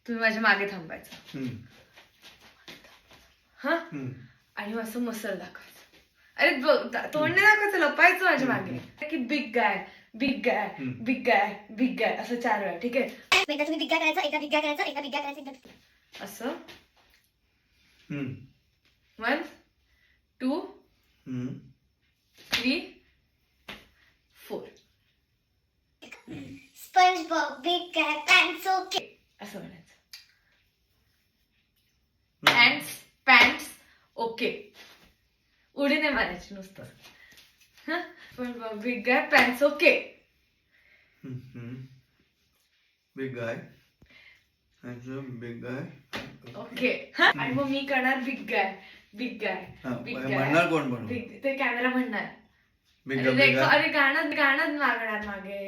तुम्ही माझ्या मागे थांबायचं. हा हम्म. आणि मग असं मसल दाखवायचं. अरे तोंड नाही दाखवायचं, लपायचं माझ्या मागे की big guy big guy big guy big guy असं 4 वेळा. ठीक आहे. एकदा तुम्ही बिग्गा करायचं, एकदा बिग्गा करायचं, एकदा बिग्गा करायचं, एकदा असं हम्म. 1 2 हम्म. 3 4 SpongeBob Big Guy Pants Okay. असं म्हणायचं. Pants okay. उडी नाही मारायची नुसतं. हा पण big guy pants okay. Big गाय बिग गाय ओके. हा आणि मग मी करणार big guy big guy big guy. म्हणणार कोण पण? ते कॅमेरा म्हणणार. बिग अरे गाय. अरे गाणं मागणार मागे.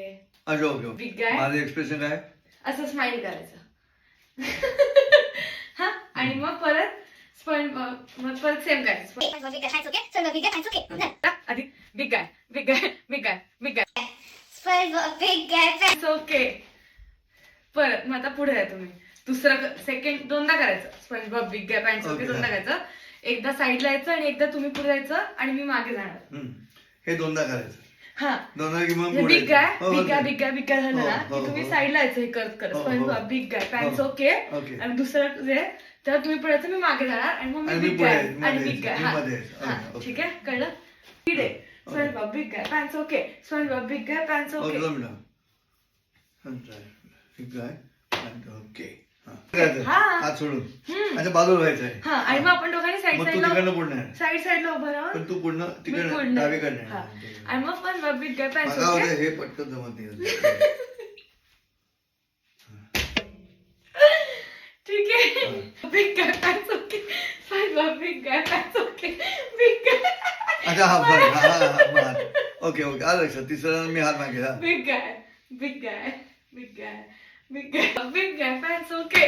अच्छा ओके. बिग गाय. माझं एक्सप्रेशन काय? असं स्माइल करायचं. हा आणि मग परत सेम करायचं. SpongeBob Big Guy Pants Okay. SpongeBob Big Guy Pants Okay. आधी big guy big guy big guy big guy SpongeBob Big Guy Pants. Okay. परत मग आता पुढे आहे तुम्ही. दुसरं सेकंड दोनदा करायचं. SpongeBob big guy pants okay दोनदा करायचं. एकदा साईडला यायचं आणि एकदा तुम्ही पुढे जायचं आणि मी मागे जाणार. हे दोनदा करायचं. हा दोनदा की मग बिग गाय बिग गाय झालं ना की तुम्ही साईडला यायचं. हे करत SpongeBob big guy pants okay. आणि दुसरं जे तेव्हा तुम्ही पुढे मी मागे जाणार आणि मग मी बिग गाय आणि बिग गाय. हा ठीक आहे कळलं. पुढे SpongeBob big guy pants okay. SpongeBoब big guy pants okay. Big guy okay. हा. हात सोडून अच्छा बाजूला व्हायचंय. हा आणि मग आपण दोघांनी साईड मग तू साईडला तिकडनं पुढे नाही. साईडला उभं राहून पण तू पुढनं मी तिकडनं पुढनं. डावीकडे हा. आणि मग पण बिग गाय पॅन्ट्स बघा ओके. होते हे पटकन जमत नाही. ठीक आहे. Big guy pants okay. SpongeBob big guy pants okay. Big गाय. अच्छा हा बरं हा ओके ओके आलं लक्षात. तिसऱ्या मी हात मागे. हा big guy big guy big guy big guy big guy pants okay.